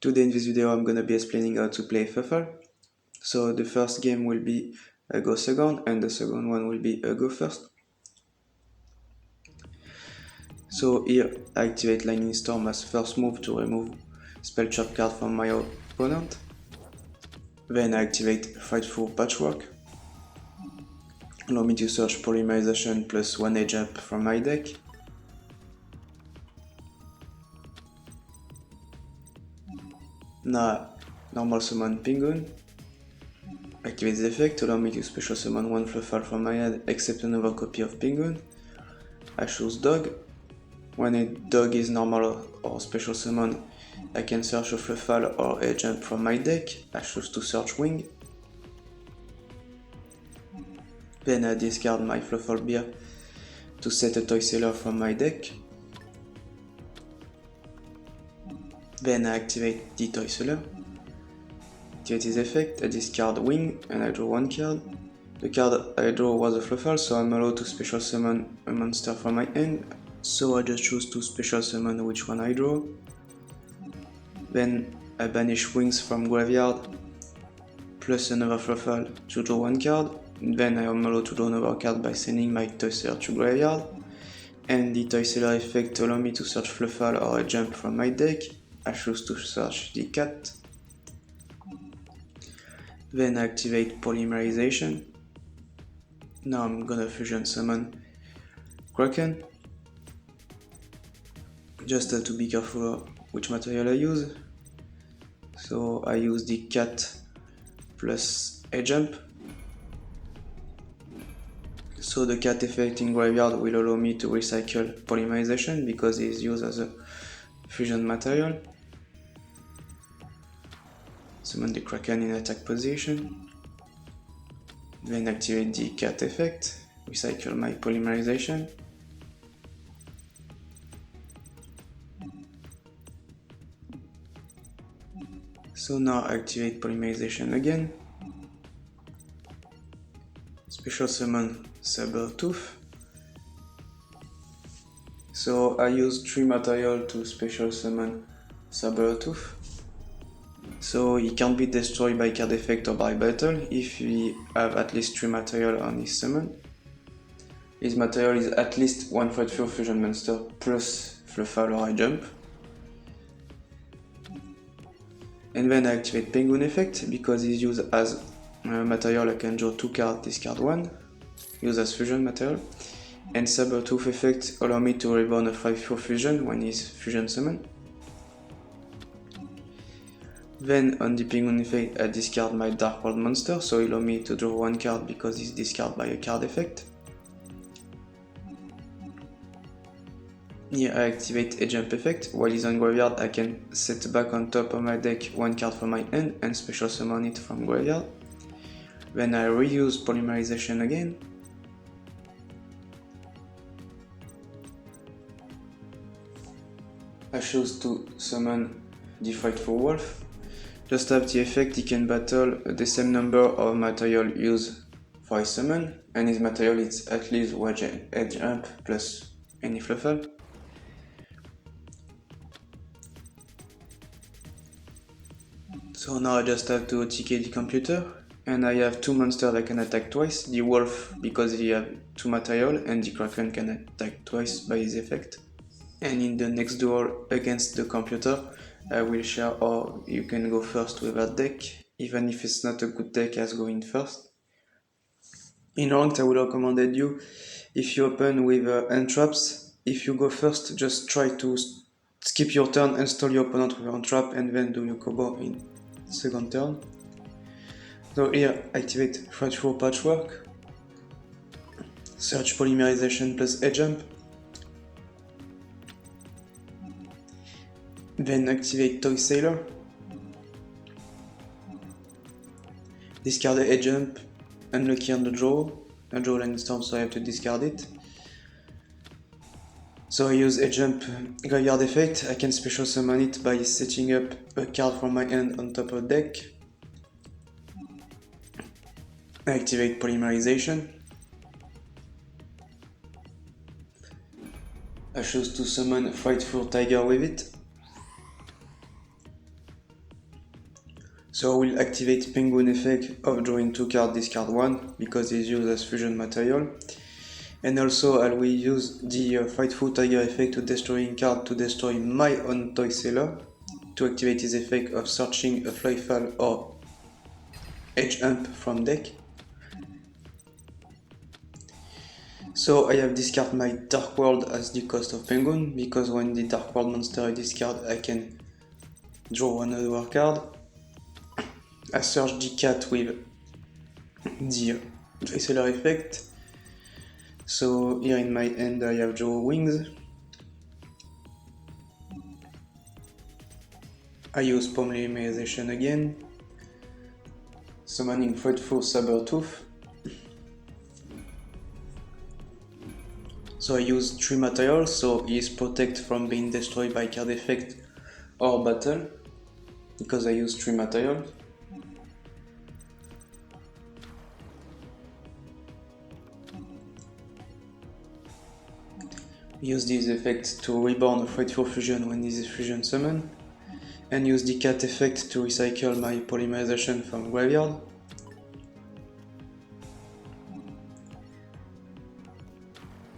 Today in this video I'm gonna be explaining how to play Fuffle. So the first game will be a go second and the second one will be a go first. So here I activate Lightning Storm as first move to remove spell trap card from my opponent. Then I activate Frightful Patchwork. Allow me to search Polymerization plus 1 edge up from my deck. Now normal summon Penguin. Activate the effect, allow me to special summon one Fluffal from my hand except another copy of Penguin. I choose Dog. When a dog is normal or special summon, I can search a Fluffal or a jump from my deck. I choose to search Wing. Then I discard my Fluffal Beer to set a Toy Sailor from my deck. Then I activate the Toy Sailor. Activate his effect, I discard Wing and I draw one card. The card I draw was a Fluffal, so I'm allowed to special summon a monster from my hand. So I just choose to special summon which one I draw. Then I banish Wings from graveyard, plus another Fluffal to draw one card. Then I am allowed to draw another card by sending my Toy Sailor to graveyard. And the Toy Sailor effect allows me to search Fluffal or a jump from my deck. I choose to search the cat. Then I activate Polymerization. Now I'm gonna fusion summon Kraken. Just have to be careful which material I use. So I use the cat plus a jump. So the cat effect in graveyard will allow me to recycle Polymerization because it is used as a fusion material. Summon the Kraken in attack position. Then activate the cat effect, recycle my Polymerization. So now activate Polymerization again. Special summon Sabertooth. So I use 3 material to special summon Sabertooth. So he can't be destroyed by card effect or by battle if he have at least 3 material on his summon. His material is at least 1 Frightful Fusion monster plus Fluffal or a jump. And then I activate Penguin effect because he's used as material. I can draw 2 cards, discard 1, use as fusion material. And Sabertooth effect allow me to reborn a Frightful Fusion when he's fusion summon. Then on the Penguin effect I discard my Dark World monster, so allow me to draw 1 card because it's discarded by a card effect. Here I activate a jump effect. While he's on graveyard I can set back on top of my deck 1 card from my hand and special summon it from graveyard. Then I reuse Polymerization again. I choose to summon the Frightful Wolf. Just have the effect, he can battle the same number of material used for his summon, and his material is at least 1 edge up plus any Fluffal. So now I just have to TK the computer, and I have 2 monsters that can attack twice, the Wolf because he have 2 material, and the Kraken can attack twice by his effect. And in the next duel against the computer, I will share, or you can go first with that deck, even if it's not a good deck as going first. In ranked I would recommend you, if you open with Entraps, if you go first, just try to skip your turn, install your opponent with Entrap, and then do your combo in second turn. So here, activate Frightful Patchwork, search Polymerization plus a jump, then activate Toy Sailor, discard a jump, unlucky on the draw, I draw Lightning Storm so I have to discard it. So I use a jump graveyard effect, I can special summon it by setting up a card from my hand on top of the deck. I activate Polymerization. I choose to summon Frightful Tiger with it. So I will activate Penguin effect of drawing 2 cards, discard 1, because it's used as fusion material. And also I will use the Frightful Tiger effect to destroying card to destroy my own toy seller, to activate his effect of searching a Flyfall or Edge Ump from deck. So I have discard my Dark World as the cost of Penguin, because when the Dark World monster is discard, I can draw another card. I search the cat with the Toy effect. So here in my hand I have draw wings. I use Polymerization again, summoning Frightful Sabertooth. So I use 3 materials, so he is protected from being destroyed by card effect or battle, because I use 3 materials. Use this effect to reborn a Frightful Fusion when this is fusion summoned, and use the cat effect to recycle my Polymerization from graveyard.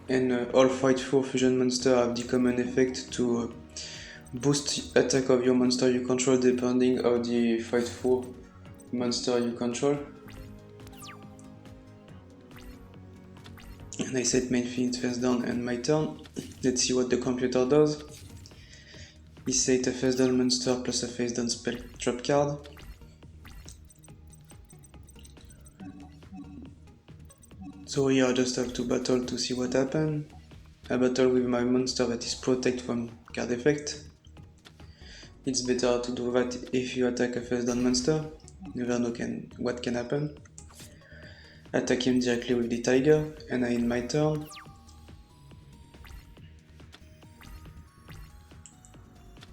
And all Frightful Fusion monsters have the common effect to boost attack of your monster you control depending on the Frightful monster you control. And I set my Infinite face down and my turn. Let's see what the computer does. He set a face down monster plus a face down spell trap card. So here I just have to battle to see what happens. I battle with my monster that is protected from card effect. It's better to do that if you attack a face down monster. Never know what can happen. Attack him directly with the tiger, and I end my turn.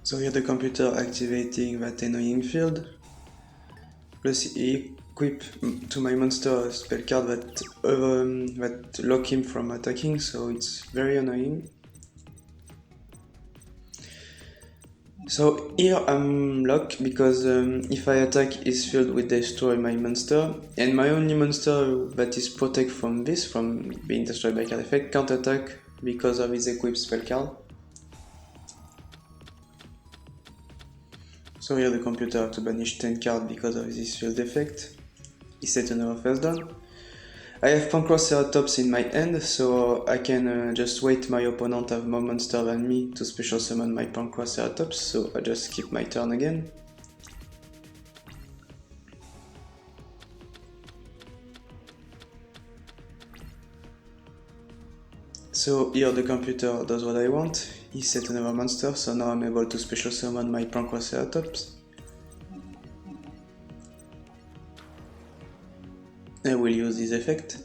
So here the computer activating that annoying field. Plus he equip to my monster a spell card that lock him from attacking, so it's very annoying. So here I'm locked because if I attack his field will destroy my monster, and my only monster that is protected from this, from being destroyed by card effect, can't attack because of his equipped spell card. So here the computer have to banish 10 cards because of this field effect. He set another face down. I have Pancroceratops in my hand, so I can just wait my opponent have more monster than me to special summon my Pancroceratops, so I just skip my turn again. So here the computer does what I want. He set another monster, so now I'm able to special summon my Pancroceratops. I will use this effect.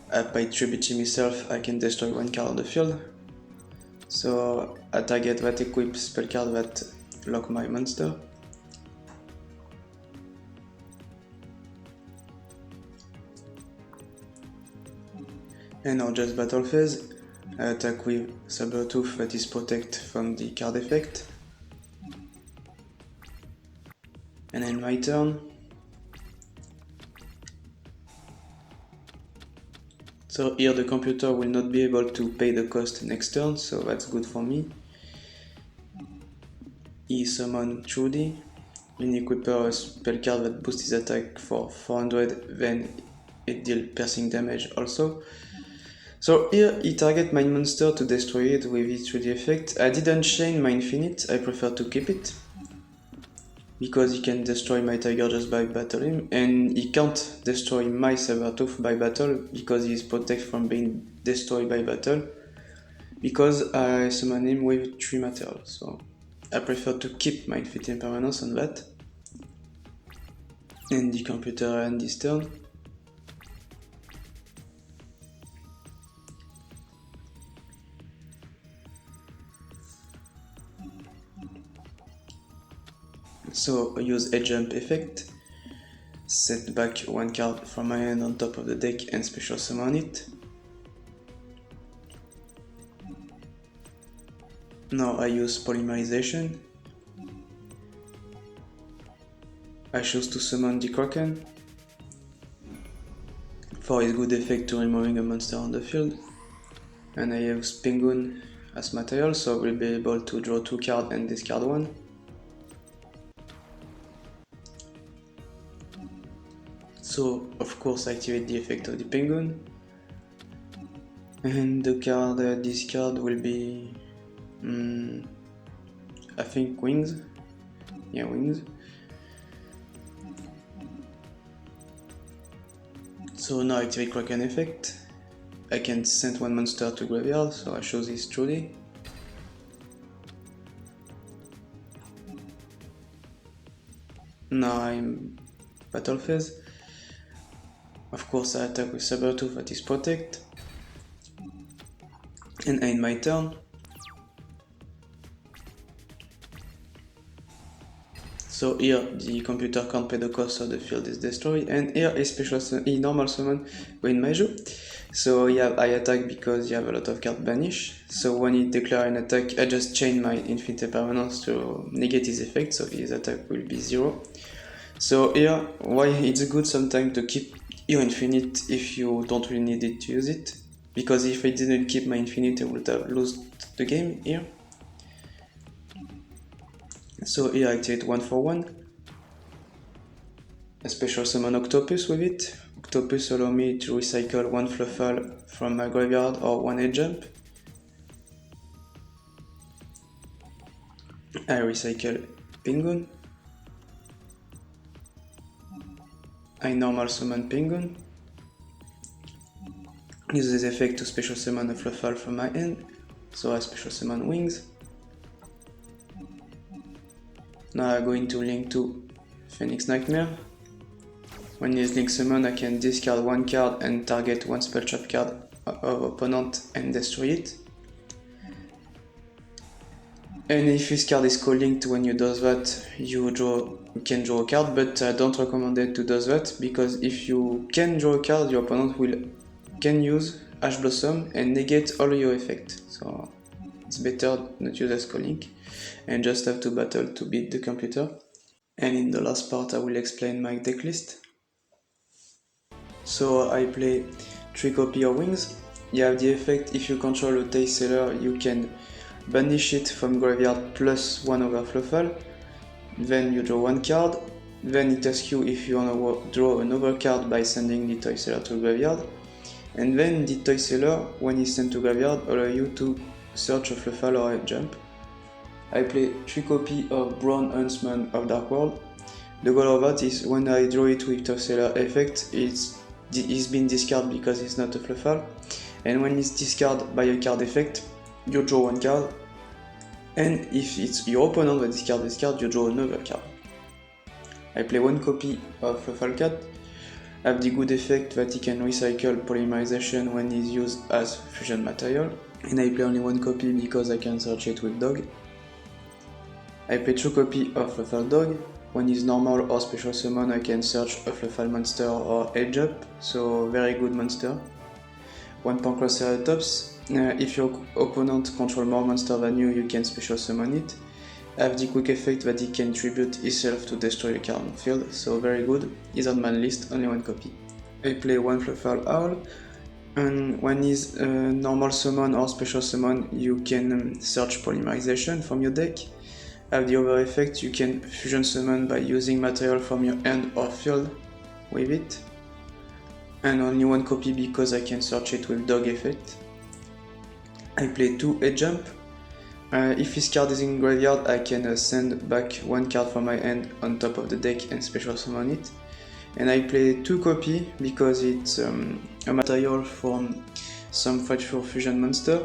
By tributing myself, I can destroy 1 card on the field. So I target that equipped spell card that lock my monster. And now just battle phase. I attack with Sabertooth that is protected from the card effect. And then my turn. So here the computer will not be able to pay the cost next turn, so that's good for me. He summon Trudy, and equip a spell card that boosts his attack for 400, then it deals piercing damage also. So here he targets my monster to destroy it with his 3D effect. I didn't chain my Infinite, I prefer to keep it, because he can destroy my tiger just by battling, and he can't destroy my Sabertooth by battle because he is protected from being destroyed by battle, because I summon him with 3 materials, so I prefer to keep my Infinite Impermanence on that. And the computer ends this turn. So I use Edge Jump effect, set back 1 card from my hand on top of the deck and special summon it. Now I use Polymerization. I choose to summon the Kraken for his good effect to removing a monster on the field. And I use Penguin as material, so we'll be able to draw 2 cards and discard 1. So of course I activate the effect of the Penguin. And the card discard will be I think Wings. Yeah, Wings. So now I activate Kraken effect. I can send 1 monster to graveyard, so I choose this Trudy. Now I'm battle phase. Of course I attack with Sabertooth, that is protect. And I end my turn. So here the computer can't pay the cost, so the field is destroyed. And here is normal summon Green Maiju. So yeah, I attack because you have a lot of cards banish. So when he declares an attack, I just chain my Infinite Permanence to negate his effect, so his attack will be 0. So here, why it's good sometimes to keep your Infinite if you don't really need it to use it. Because if I didn't keep my Infinite, I would have lost the game here. So here I activate 1 for 1. A special summon Octopus with it. Octopus allow me to recycle 1 Fluffal from my graveyard or 1 Edge Jump. I recycle Penguin. I normal summon Penguin. Use this effect to special summon a Fluffal from my hand. So I special summon Wings. Now I'm going to link to Phoenix Nightmare. When this link summon, I can discard 1 card and target 1 spell trap card of opponent and destroy it. And if this card is co-linked, when you do that, you can draw a card, but I don't recommend it to do that, because if you can draw a card, your opponent can use Ash Blossom and negate all your effect. So it's better not use as co-link and just have to battle to beat the computer. And in the last part I will explain my deck list. So I play 3 copy of Wings. You have the effect, if you control a Teysailor, you can banish it from graveyard plus 1 over Fluffal. Then you draw 1 card. Then it asks you if you want to draw another card by sending the Teysailor to graveyard. And then the Teysailor, when it's sent to graveyard, allow you to search a Fluffal or a jump. I play 3 copies of Brown Huntsman of Dark World. The goal of that is when I draw it with Teysailor effect, it's been discarded because it's not a Fluffal. And when it's discarded by a card effect, you draw 1 card. And if it's your opponent that discards this card, you draw another card. I play 1 copy of Fluffal Cat. I have the good effect that he can recycle polymerization when he's used as fusion material. And I play only 1 copy because I can search it with Dog. I play 2 copies of Fluffal Dog. When he's normal or special summon, I can search a Fluffal monster or Edge Up, so very good monster. 1 Pancroceratops. If your opponent controls more monster than you, you can special summon it. I have the quick effect that he can tribute himself to destroy a card on field, so very good. He's on my list, only 1 copy. I play 1 Fluffal Owl. And when he's normal summon or special summon, you can search polymerization from your deck. Have the other effect, you can fusion summon by using material from your hand or field with it. And only 1 copy because I can search it with Dog effect. I play 2 Edge Jump. If this card is in graveyard, I can send back 1 card from my hand on top of the deck and special summon it. And I play 2 copy because it's a material from some Frightful Fusion monster.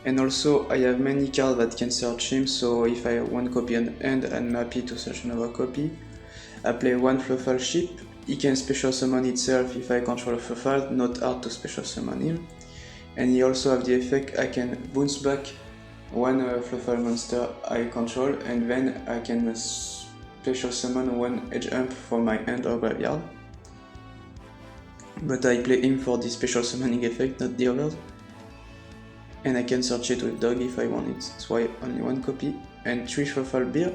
And also I have many cards that can search him, so if I have 1 copy on hand, I'm happy to search another copy. I play 1 Fluffal Ship. He can special summon itself if I control a Fluffal, not hard to special summon him. And he also have the effect, I can bounce back 1 Fluffal monster I control, and then I can special summon 1 Edge Jump from my hand or graveyard. But I play him for the special summoning effect, not the others. And I can search it with Dog if I want it, that's why only 1 copy. And 3 Fluffal Beer.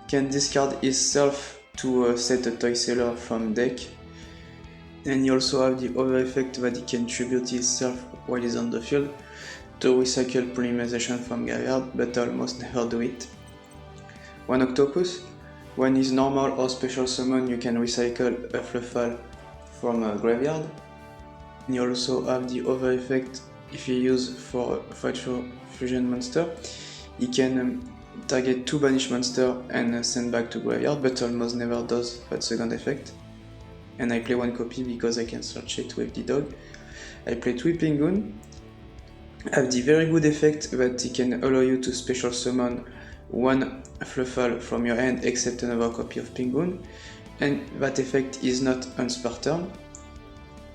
Can discard himself to set a toy seller from deck. And you also have the other effect that he can tribute himself while he's on the field to recycle polymerization from graveyard, but almost never do it. One Octopus. When he's normal or special summon, you can recycle a Fluffal from a graveyard. And you also have the other effect if you use for Fight for Fusion monster. He can target 2 banished monster and send back to graveyard, but almost never does that second effect. And I play 1 copy because I can search it with the dog. I play 3 Pinguin. Have the very good effect that he can allow you to special summon 1 Fluffal from your hand except another copy of Pinguin, and that effect is not unspar turn.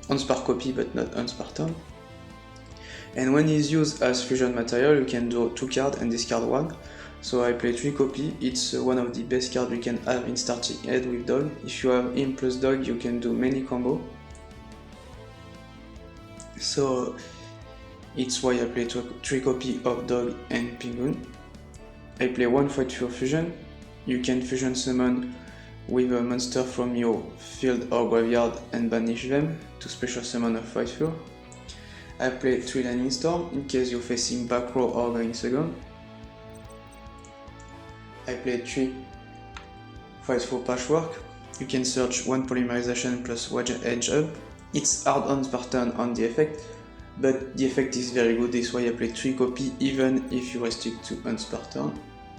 Unspar copy but not unspar turn. And when he's used as fusion material, you can draw 2 cards and discard 1. So I play 3 copy. It's one of the best cards you can have in starting head with dog. If you have him plus dog, you can do many combo. So it's why I play 3 copy of dog and Pinguin. I play 1 Fight for Fusion. You can fusion summon with a monster from your field or graveyard and banish them to special summon a Fight for. I play 3 Lightning Storm in case you're facing back row or going second. I play 3 Fight for Patchwork. You can search 1 Polymerization plus Wedge Edge up. It's hard on Spartan on the effect, but the effect is very good, this why I play 3 copy even if you restrict to Unspartan.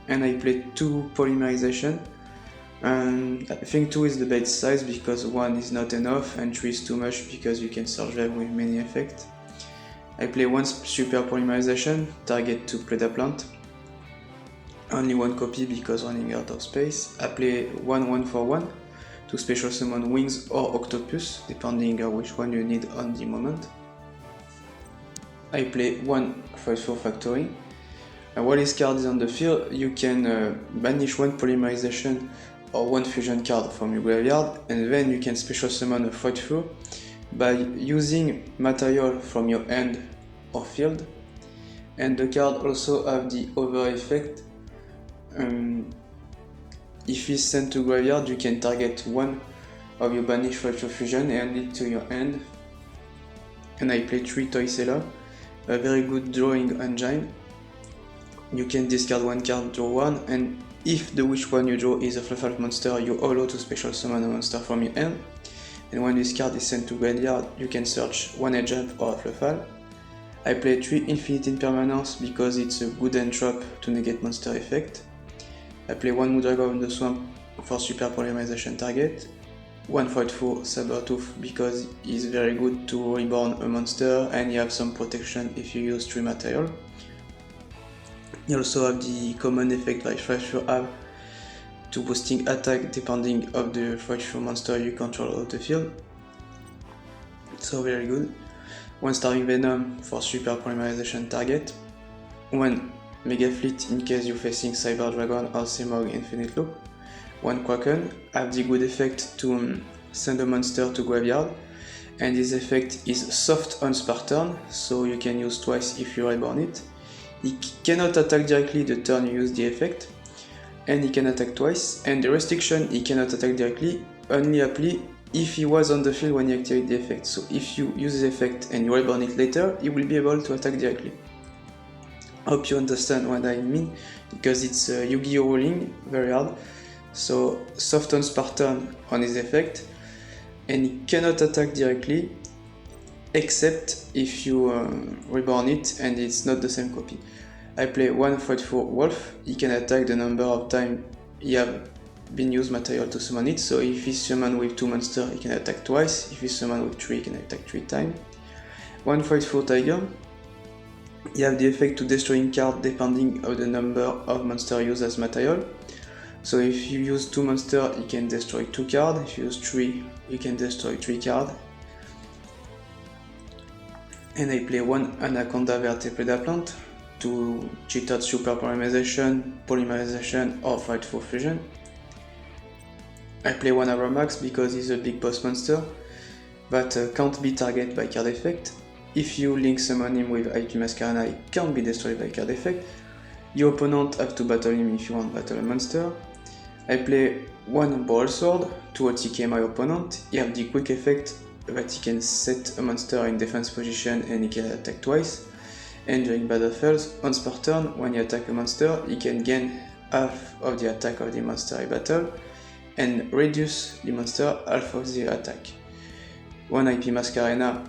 And I play 2 Polymerization. I think 2 is the best size because 1 is not enough and 3 is too much because you can search them with many effects. I play 1 Super Polymerization, target to Predaplant. Only 1 copy because running out of space. I play 1 for 1 to special summon Wings or Octopus, depending on which one you need on the moment. I play 1 Fight for Factory. While his card is on the field, you can banish 1 Polymerization or 1 Fusion card from your graveyard, and then you can special summon a Fight for by using material from your hand or field. And the card also have the other effect. If he's sent to graveyard, you can target 1 of your banished Fight for Fusion and it to your hand. And I play 3 Toy Seller, a very good drawing engine. You can discard 1 card, draw 1, and if the which one you draw is a Fluffal monster, you allow to special summon a monster from your hand. And when this card is sent to graveyard, you can search 1 Edge Up or a Fluffal. I play 3 Infinite Impermanence because it's a good entrap to negate monster effect. I play 1 Mudragon in the Swamp for Super Polymerization target. 1 Fight for Sabertooth because he's very good to reborn a monster and you have some protection if you use 3 material. You also have the common effect that Fight for have to boosting attack depending of the Fight for monster you control out of the field. So very good. 1 Starving Venom for Super Polymerization target. 1 Mega Fleet in case you're facing Cyber Dragon or Simog Infinite Loop. 1 Kraken have the good effect to send a monster to graveyard, and this effect is soft on Spartan, so you can use twice if you reborn it. He cannot attack directly the turn you use the effect, and he can attack twice, and the restriction he cannot attack directly only apply if he was on the field when you activate the effect. So if you use the effect and you reborn it later, he will be able to attack directly. Hope you understand what I mean, because it's Yu-Gi-Oh! Ruling, very hard. So soft on Spartan on his effect, and he cannot attack directly except if you reborn it and it's not the same copy. I play 1 Fight for Wolf. He can attack the number of times he have been used material to summon it, so if he's summoned with 2 monsters he can attack twice, if he's summoned with 3 he can attack 3 times. 1 Fight for Tiger. You have the effect to destroying card depending on the number of monsters used as material. So if you use 2 monsters, you can destroy 2 cards. If you use 3, you can destroy 3 cards. And I play 1 Anaconda Vertebrate Plant to cheat out Super Polymerization or Fight for Fusion. I play 1 Aromax because he's a big boss monster that can't be targeted by card effect. If you link summon him with IP Masquerena, he can't be destroyed by card effect. Your opponent have to battle him if you want battle a monster. I play one Ball Sword to OTK my opponent. He have the quick effect that he can set a monster in defense position and he can attack twice. And during battlefields, on spot turn, when he attack a monster, he can gain half of the attack of the monster he battle and reduce the monster half of the attack. One IP Masquerena,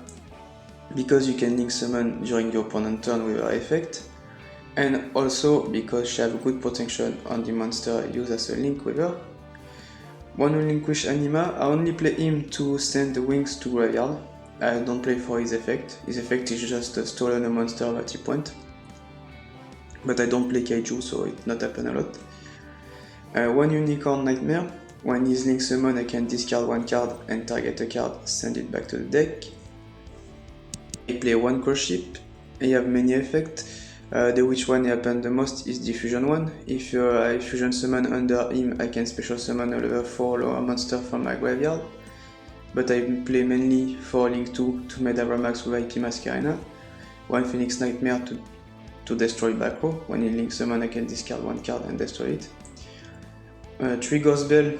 because you can link summon during your opponent's turn with her effect, and also because she have good protection on the monster used as a link with her. One Relinquish Anima, I only play him to send the wings to graveyard. I don't play for his effect. His effect is just stolen a monster at he point. But I don't play Kaiju, so it not happen a lot. One Unicorn Nightmare. When he's link summon, I can discard one card and target a card, send it back to the deck. I play one Crush Ship. I have many effects. The which one happen the most is the fusion one. If I fusion summon under him, I can special summon a level 4 lower monster from my graveyard. But I play mainly for Link 2 to Meta Ramax with IP Masquerena. One Phoenix Nightmare to destroy back row. When in Link summon, I can discard one card and destroy it. 3 Ghost Bell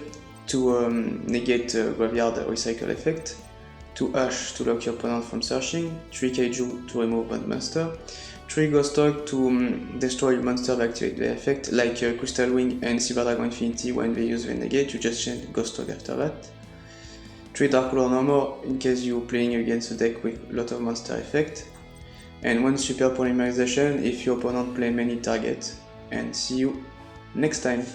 to negate graveyard recycle effect. 2 Ash to lock your opponent from searching. 3 Kaiju to remove one monster. 3 Ghost Dog to destroy monster that activate the effect, like Crystal Wing and Cyber Dragon Infinity. When they use the negate, you just change Ghost Dog after that. 3 Dark Lord No More in case you're playing against a deck with a lot of monster effect. And 1 Super Polymerization if your opponent play many targets. And see you next time.